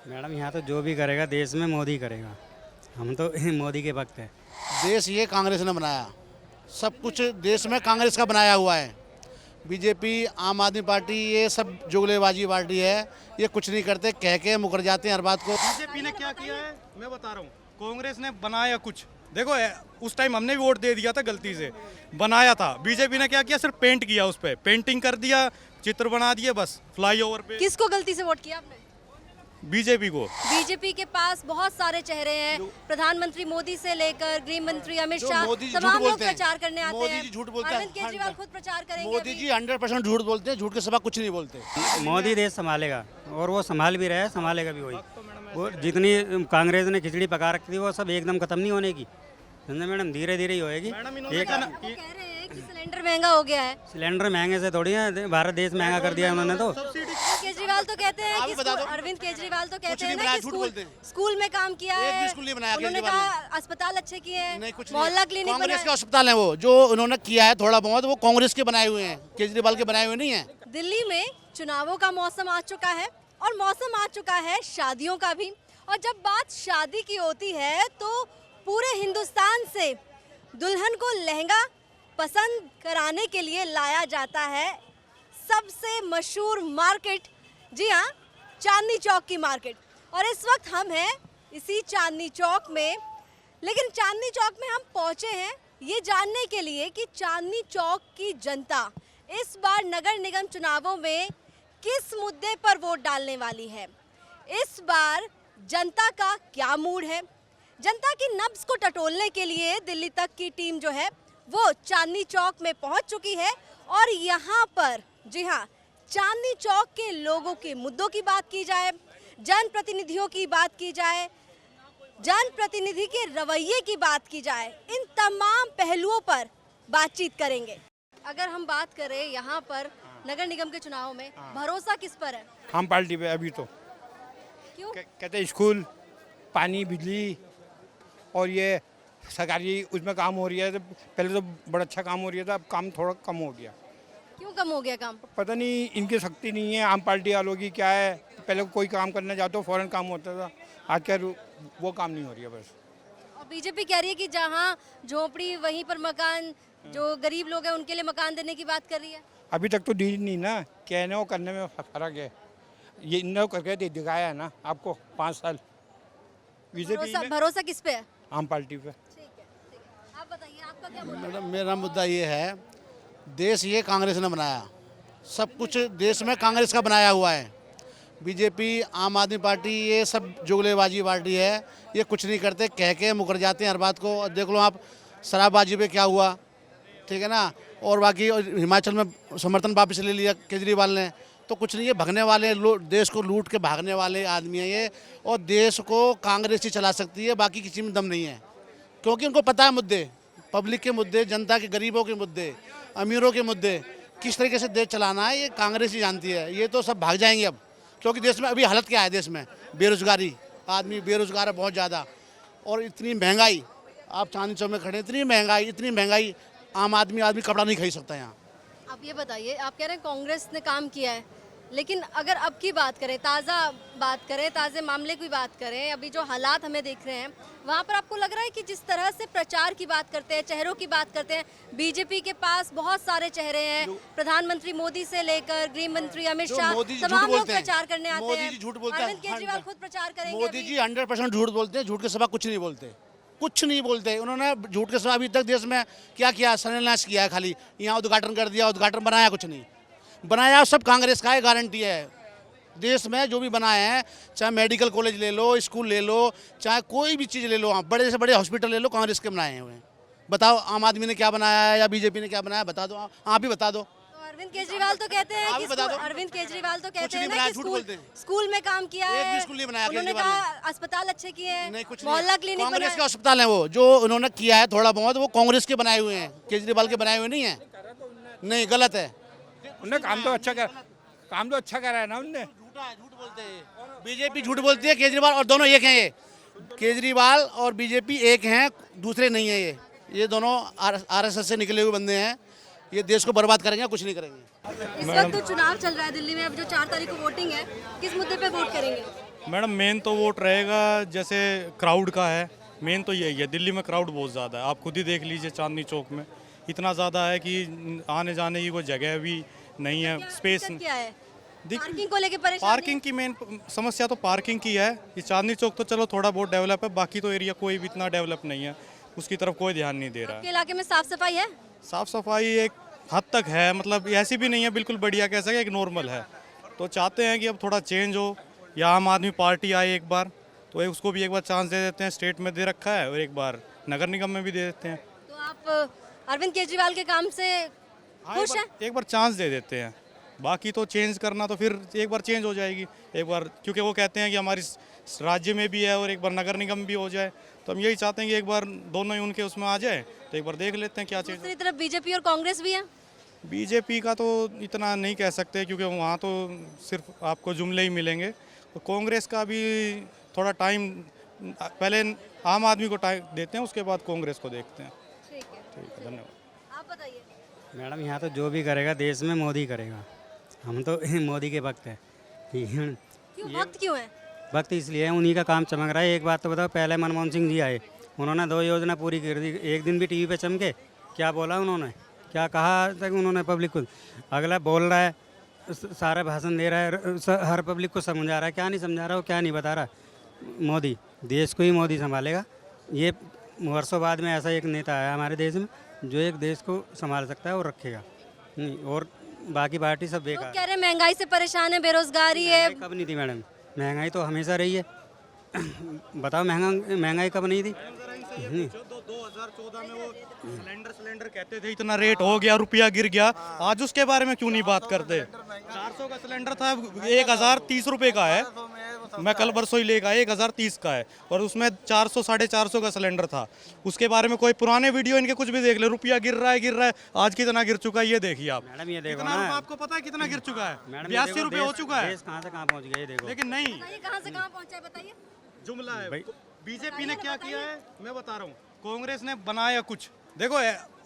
Madam यहाँ तो जो भी करेगा देश में मोदी करेगा। हम तो मोदी के भक्त हैं। देश ये कांग्रेस ने बनाया, सब कुछ देश में कांग्रेस का बनाया हुआ है। बीजेपी, आम आदमी पार्टी, ये सब जुगलेबाजी पार्टी है। ये कुछ नहीं करते, कह के मुकर जाते हैं हर बात को। बीजेपी ने क्या किया है मैं बता रहा हूँ। कांग्रेस ने बनाया कुछ, देखो उस टाइम हमने भी वोट दे दिया था, गलती से बनाया था। बीजेपी ने क्या किया, सिर्फ पेंट किया, उस पे पेंटिंग कर दिया, चित्र बना दिए बस फ्लाईओवर पे। किसको गलती से वोट किया आपने? बीजेपी को। बीजेपी के पास बहुत सारे चेहरे हैं, प्रधानमंत्री मोदी से लेकर गृह मंत्री अमित जो शाह, मोदी जी झूठ तमाम लोग बोलते हैं। प्रचार करने आते मोदी हैं। जी झूठ बोलते हैं। अरविंद केजरीवाल खुद प्रचार करेंगे मोदी अभी। जी 100% झूठ बोलते हैं, झूठ के सिवा कुछ नहीं बोलते। मोदी देश संभालेगा और वो संभाल भी रहा है, संभालेगा भी वही। वो जितनी कांग्रेस ने खिचड़ी पका रखी थी वो सब एकदम खत्म नहीं होने की। समझे मैडम, धीरे धीरे ही होएगी। एक वो कह रहे हैं कि सिलेंडर महंगा हो गया है। सिलेंडर महंगे से थोड़ी है, भारत देश महंगा कर दिया है उन्होंने तो। केजरीवाल तो कहते हैं आप कि भी बता दो। अरविंद केजरीवाल तो कहते कुछ हैं नहीं ना बनाया, कि झूठ बोलते हैं। स्कूल में काम किया एक भी है। स्कूल नहीं बनाया उन्होंने केजरीवाल कहा अस्पताल अच्छे किए हैं, नहीं, कुछ मोहल्ला क्लिनिक कांग्रेस के बनाया। अस्पताल हैं वो, जो उन्होंने किया है थोड़ा बहुत, वो कांग्रेस के बनाए हुए हैं, केजरीवाल के बनाए हुए नहीं है। दिल्ली में चुनावों का मौसम आ चुका है और मौसम आ चुका है शादियों का भी। और जब बात शादी की होती है तो पूरे हिंदुस्तान से दुल्हन को लहंगा पसंद कराने के लिए लाया जाता है सबसे मशहूर मार्केट, जी हाँ, चांदनी चौक की मार्केट। और इस वक्त हम हैं इसी चांदनी चौक में। लेकिन चांदनी चौक में हम पहुंचे हैं ये जानने के लिए कि चांदनी चौक की जनता इस बार नगर निगम चुनावों में किस मुद्दे पर वोट डालने वाली है। इस बार जनता का क्या मूड है। जनता की नब्ज को टटोलने के लिए दिल्ली तक की टीम जो है वो चांदनी चौक में पहुंच चुकी है। और यहाँ पर, जी हाँ, चांदनी चौक के लोगों के मुद्दों की बात की जाए, जनप्रतिनिधियों की बात की जाए, जनप्रतिनिधि के रवैये की बात की जाए, इन तमाम पहलुओं पर बातचीत करेंगे। अगर हम बात करें यहाँ पर नगर निगम के चुनाव में भरोसा किस पर है? आम पार्टी पे अभी तो क्यों? कहते हैं स्कूल, पानी, बिजली और ये सरकारी उसमें काम हो रही है। तो पहले तो बड़ा अच्छा काम हो रहा था, अब काम थोड़ा कम हो गया। क्यों कम हो गया काम? पता नहीं, इनकी शक्ति नहीं है आम पार्टी वालों की, क्या है। पहले कोई काम करने जाते हो फौरन काम होता था, आजकल वो काम नहीं हो रही है बस। और बीजेपी कह रही है कि जहाँ झोपड़ी वहीं पर मकान, जो गरीब लोग हैं उनके लिए मकान देने की बात कर रही है। अभी तक तो दी नहीं ना, कहने और करने में फर्क है। ये इन करके दिखाया है ना आपको 5 साल बीजेपी भरोसा किस पे है? आम पार्टी पे। ठीक है, ठीक है। आप बताइए आपका क्या मुद्दा है? मैडम, मेरा मुद्दा ये है, देश ये कांग्रेस ने बनाया, सब कुछ देश में कांग्रेस का बनाया हुआ है। बीजेपी, आम आदमी पार्टी, ये सब जुगलेबाजी पार्टी है। ये कुछ नहीं करते, कह के मुकर जाते हैं हर बात को। और देख लो आप, शराबबाजी पे क्या हुआ, ठीक है ना। और बाकी हिमाचल में समर्थन वापस ले लिया केजरीवाल ने, तो कुछ नहीं है। भगने वाले देश को लूट के भागने वाले आदमी हैं ये। और देश को कांग्रेस ही चला सकती है, बाकी किसी में दम नहीं है। क्योंकि उनको पता है मुद्दे, पब्लिक के मुद्दे, जनता के, गरीबों के मुद्दे, अमीरों के मुद्दे, किस तरीके से देश चलाना है, ये कांग्रेस ही जानती है। ये तो सब भाग जाएंगे अब, क्योंकि देश में अभी हालत क्या है, देश में बेरोजगारी, आदमी बेरोजगार है बहुत ज़्यादा। और इतनी महंगाई, आप चांदनी चौक में खड़े, इतनी महंगाई, आम आदमी कपड़ा नहीं खरीद सकता यहाँ। आप ये बताइए, आप कह रहे हैं कांग्रेस ने काम किया है, लेकिन अगर अब की बात करें, ताज़े मामले की बात करें, अभी जो हालात हमें देख रहे हैं वहाँ पर आपको लग रहा है कि जिस तरह से प्रचार की बात करते हैं, चेहरों की बात करते हैं, बीजेपी के पास बहुत सारे चेहरे हैं, प्रधानमंत्री मोदी से लेकर गृह मंत्री अमित शाह, तमाम लोग प्रचार करने आते हैं। मोदी जी झूठ बोलते हैं। अरविंद केजरीवाल खुद प्रचार करेंगे मोदी अभी। जी 100% झूठ बोलते हैं, झूठ के सिवा कुछ नहीं बोलते, कुछ नहीं बोलते। उन्होंने झूठ के सिवा अभी तक देश में क्या किया, शिलान्यास किया है खाली, यहाँ उद्घाटन कर दिया, उद्घाटन बनाया कुछ नहीं। बनाया सब कांग्रेस का है, गारंटी है। देश में जो भी बनाए हैं, चाहे मेडिकल कॉलेज ले लो, स्कूल ले लो, चाहे कोई भी चीज़ ले लो, आप बड़े से बड़े हॉस्पिटल ले लो, कांग्रेस के बनाए हुए हैं। बताओ आम आदमी ने क्या बनाया है या बीजेपी ने क्या बनाया, बता दो, आप ही बता दो। तो अरविंद केजरीवाल तो कहते हैं आप कि ही बता दो। अरविंद केजरीवाल तो कहते कुछ हैं नहीं ना बनाया, कि झूठ बोलते हैं। स्कूल में काम किया एक है, भी स्कूल नहीं बनाया उन्होंने केजरीवाल कहा अस्पताल अच्छे किए हैं, नहीं, कुछ मोहल्ला नहीं। क्लिनिक कांग्रेस के बनाया। अस्पताल हैं वो, जो उन्होंने किया है थोड़ा बहुत, वो कांग्रेस के बनाए हुए हैं, केजरीवाल के बनाए हुए नहीं है। नहीं, गलत है। उनने काम तो अच्छा करा है ना उनने। झूठ बोलते हैं, बीजेपी झूठ बोलती है, केजरीवाल, और दोनों एक हैं। ये केजरीवाल और बीजेपी एक हैं, दूसरे नहीं है। ये दोनों आरएसएस से निकले हुए बंदे हैं। ये देश को बर्बाद करेंगे, कुछ नहीं करेंगे। इस वक्त तो चुनाव चल रहा है दिल्ली में, अब जो 4 तारीख को वोटिंग है, किस मुद्दे पे वोट करेंगे? मैडम मेन तो वोट रहेगा जैसे क्राउड का है, मेन तो यही है। दिल्ली में क्राउड बहुत ज़्यादा है, आप खुद ही देख लीजिए चांदनी चौक में इतना ज़्यादा है कि आने जाने की कोई जगह भी नहीं है, स्पेस। दिक्कत क्या है? दिक- पार्किंग को लेके परेशानी? पार्किंग की मेन समस्या तो पार्किंग की है। ये चांदनी चौक तो चलो थोड़ा बहुत डेवलप है, बाकी तो एरिया कोई भी इतना डेवलप नहीं है, उसकी तरफ कोई ध्यान नहीं दे रहा आपके है। इलाके में साफ सफाई है? साफ सफाई एक हद तक है, मतलब ऐसी भी नहीं है बिल्कुल बढ़िया कह सके, एक नॉर्मल है। तो चाहते हैं कि अब थोड़ा चेंज हो या आम आदमी पार्टी आए एक बार, तो उसको भी एक बार चांस दे देते हैं। स्टेट में दे रखा है और एक बार नगर निगम में भी दे देते हैं। तो आप अरविंद केजरीवाल के काम से हाँ, खुश हैं? एक बार चांस दे देते हैं, बाकी तो चेंज करना तो फिर एक बार चेंज हो जाएगी एक बार, क्योंकि वो कहते हैं कि हमारी राज्य में भी है और एक बार नगर निगम भी हो जाए। तो हम यही चाहते हैं कि एक बार दोनों ही उनके उसमें आ जाए, तो एक बार देख लेते हैं क्या चीज़। दूसरी तरफ बीजेपी और कांग्रेस भी है। बीजेपी का तो इतना नहीं कह सकते, क्योंकि वहाँ तो सिर्फ आपको जुमले ही मिलेंगे। तो कांग्रेस का भी थोड़ा टाइम, पहले आम आदमी को टाइम देते हैं, उसके बाद कांग्रेस को देखते हैं। ठीक है, ठीक है, धन्यवाद। आप बताइए। मैडम यहाँ तो जो भी करेगा देश में मोदी करेगा, हम तो मोदी के भक्त हैं। क्यों भक्त क्यों है? वक्त इसलिए है, उन्हीं का काम चमक रहा है। एक बात तो बताओ, पहले मनमोहन सिंह जी आए, उन्होंने 2 योजना पूरी कर दी, एक दिन भी टीवी पे चमके? क्या बोला उन्होंने, क्या कहा तक उन्होंने पब्लिक को? अगला बोल रहा है, सारा भाषण दे रहा है, हर पब्लिक को समझा रहा है, क्या नहीं समझा रहा, वो क्या नहीं बता रहा। मोदी, देश को ही मोदी संभालेगा। ये वर्षों बाद में ऐसा एक नेता आया हमारे देश में जो एक देश को संभाल सकता है और रखेगा। और बाकी पार्टी सब लोग बेकार। कह रहे हैं महंगाई से परेशान है, बेरोजगारी है। महंगाई कब नहीं थी मैडम? महंगाई तो हमेशा रही है। बताओ महंगाई कब नहीं थी? 2014 में वो सिलेंडर कहते थे इतना रेट हो गया, रुपया गिर गया, आज उसके बारे में क्यों नहीं बात करते? 400 का सिलेंडर था, 1030 रुपए का है। मैं कल परसों ही लेगा 1030 का है, और उसमें 400 450 का सिलेंडर था। उसके बारे में कोई पुराने वीडियो इनके कुछ भी देख ले, रुपया गिर रहा है। आज कितना गिर चुका है ये देखिए आप। मैडम ये देखो कितना ना, आपको पता है कितना गिर चुका है? मैडम ये 82 देखो, रुपये हो चुका है। देश कहाँ से कहाँ पहुँच गया ये देखो। लेकिन नहीं, बताइए कहाँ से कहाँ पहुँचा है, बताइए। जुमला है। भाई- बीजेपी ने क्या किया है मैं बता रहा हूँ। कांग्रेस ने बनाया कुछ, देखो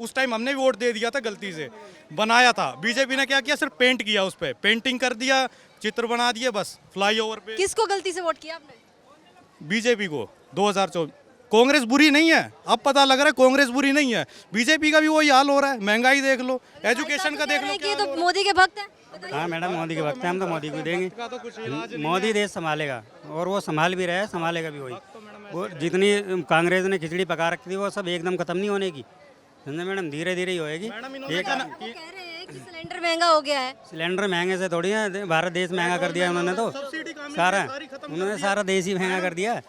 उस टाइम हमने भी वोट दे दिया था गलती से, बनाया था। बीजेपी ने क्या किया, सिर्फ पेंट किया, उस पे पेंटिंग कर दिया, चित्र बना दिए, बस फ्लाईओवर पे। किसको गलती से वोट किया आपने? बीजेपी को 2024। कांग्रेस बुरी नहीं है, अब पता लग रहा है कांग्रेस बुरी नहीं है। बीजेपी का भी वही हाल हो रहा है, महंगाई देख लो, एजुकेशन का देख लो कि तो मोदी के भक्त हैं। बताइए। हाँ मैडम, मोदी के वक्त है, हम तो मोदी को देंगे। का तो कुछ इलाज मोदी देश संभालेगा और वो संभाल भी रहा है, संभालेगा भी वही। वो जितनी कांग्रेस ने खिचड़ी पका रखी थी वो सब एकदम खत्म नहीं होने की, समझे मैडम? धीरे धीरे ही होएगी। मैडम एक वो कह रहे हैं कि सिलेंडर महंगा हो गया है। सिलेंडर महंगे से थोड़ी है, भारत देश महंगा कर दिया उन्होंने तो सारा, उन्होंने सारा देश ही महंगा कर दिया।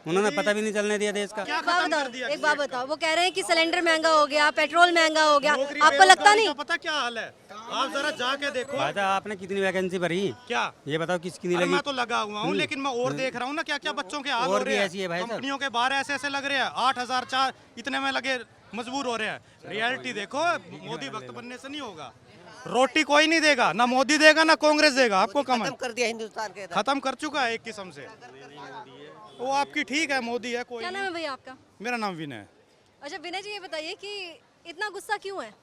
उन्होंने पता भी नहीं चलने दिया देश का। एक बात बताओ, वो कह रहे हैं कि सिलेंडर महंगा हो गया, पेट्रोल महंगा हो गया, नौकरी आपको लगता बेरोजगारी नहीं? का पता क्या हाल है? आप जरा जाके देखो। भाई साहब, आपने कितनी वैकेंसी भरी? क्या ये बताओ किसकी नहीं अरे लगी? मैं तो लगा हुआ हूँ, लेकिन मैं और देख रहा हूँ ना क्या क्या बच्चों के हाल हो और रहे भी हैं। ऐसी है भाई साहब। कंपनियों के बाहर ऐसे ऐसे लग रहे हैं, 8004 इतने में लगे मजबूर हो रहे हैं। रियलिटी देखो, मोदी भक्त बनने से नहीं होगा। रोटी कोई नहीं देगा, ना मोदी देगा ना कांग्रेस देगा। आपको कम खत्म कर दिया हिंदुस्तान के। खत्म कर चुका है एक किस्म से। वो आपकी ठीक है, मोदी है कोई क्या नाम नहीं। है भैया आपका? मेरा नाम विनय है। अच्छा विनय जी, ये बताइए कि इतना गुस्सा क्यों है?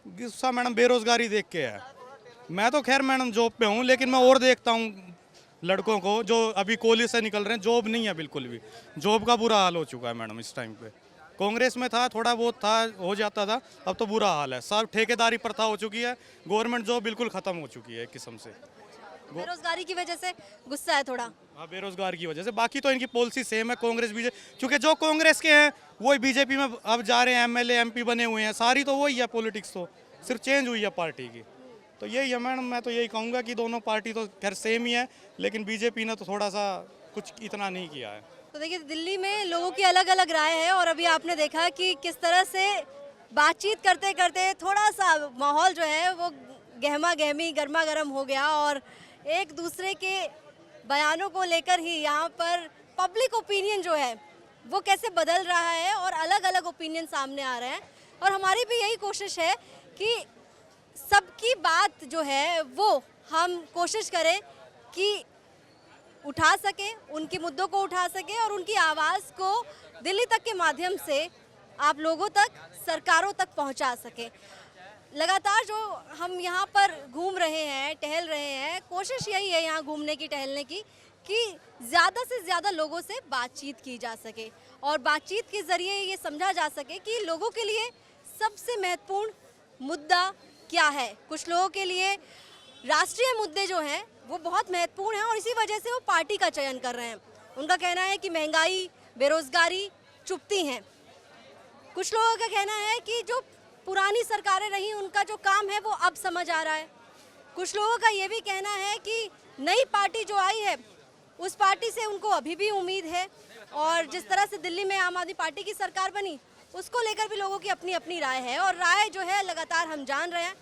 गुस्सा मैडम बेरोजगारी देख के है। मैं तो खैर मैडम जॉब पे हूँ, लेकिन मैं और देखता हूँ लड़कों को जो अभी कॉलेज से निकल रहे हैं, जॉब नहीं है बिल्कुल भी। जॉब का बुरा हाल हो चुका है मैडम इस टाइम पे। कांग्रेस में था थोड़ा बहुत था, हो जाता था, अब तो बुरा हाल है। सब ठेकेदारी प्रथा हो चुकी है, गवर्नमेंट जॉब बिल्कुल खत्म हो चुकी है एक किस्म से। बेरोजगारी की वजह से गुस्सा है थोड़ा। हाँ, बेरोजगार की वजह से। बाकी तो इनकी पॉलिसी सेम है, कांग्रेस बीजेपी, क्योंकि जो कांग्रेस के हैं वही बीजेपी में अब जा रहे हैं, एमएलए एमपी बने हुए हैं। सारी तो वही है पॉलिटिक्स, तो सिर्फ चेंज हुई है पार्टी की। तो यही है मैडम, मैं तो यही कहूँगा कि दोनों पार्टी तो खैर सेम ही है, लेकिन बीजेपी ने तो थोड़ा सा कुछ इतना नहीं किया है। तो देखिए, दिल्ली में लोगों की अलग अलग राय है और अभी आपने देखा कि किस तरह से बातचीत करते करते थोड़ा सा माहौल जो है वो गहमा गहमी गर्मा गर्म हो गया और एक दूसरे के बयानों को लेकर ही यहाँ पर पब्लिक ओपिनियन जो है वो कैसे बदल रहा है और अलग अलग ओपिनियन सामने आ रहे हैं। और हमारी भी यही कोशिश है कि सबकी बात जो है वो हम कोशिश करें कि उठा सकें, उनके मुद्दों को उठा सकें और उनकी आवाज़ को दिल्ली तक के माध्यम से आप लोगों तक, सरकारों तक पहुंचा सकें। लगातार जो हम यहाँ पर घूम रहे हैं, टहल रहे हैं, कोशिश यही है यहाँ घूमने की, टहलने की, कि ज़्यादा से ज़्यादा लोगों से बातचीत की जा सके और बातचीत के ज़रिए ये समझा जा सके कि लोगों के लिए सबसे महत्वपूर्ण मुद्दा क्या है। कुछ लोगों के लिए राष्ट्रीय मुद्दे जो हैं वो बहुत महत्वपूर्ण हैं और इसी वजह से वो पार्टी का चयन कर रहे हैं। उनका कहना है कि महंगाई, बेरोजगारी चुभती हैं। कुछ लोगों का कहना है कि जो पुरानी सरकारें रही उनका जो काम है वो अब समझ आ रहा है। कुछ लोगों का ये भी कहना है कि नई पार्टी जो आई है उस पार्टी से उनको अभी भी उम्मीद है और जिस तरह से दिल्ली में आम आदमी पार्टी की सरकार बनी उसको लेकर भी लोगों की अपनी अपनी राय है और राय जो है लगातार हम जान रहे हैं।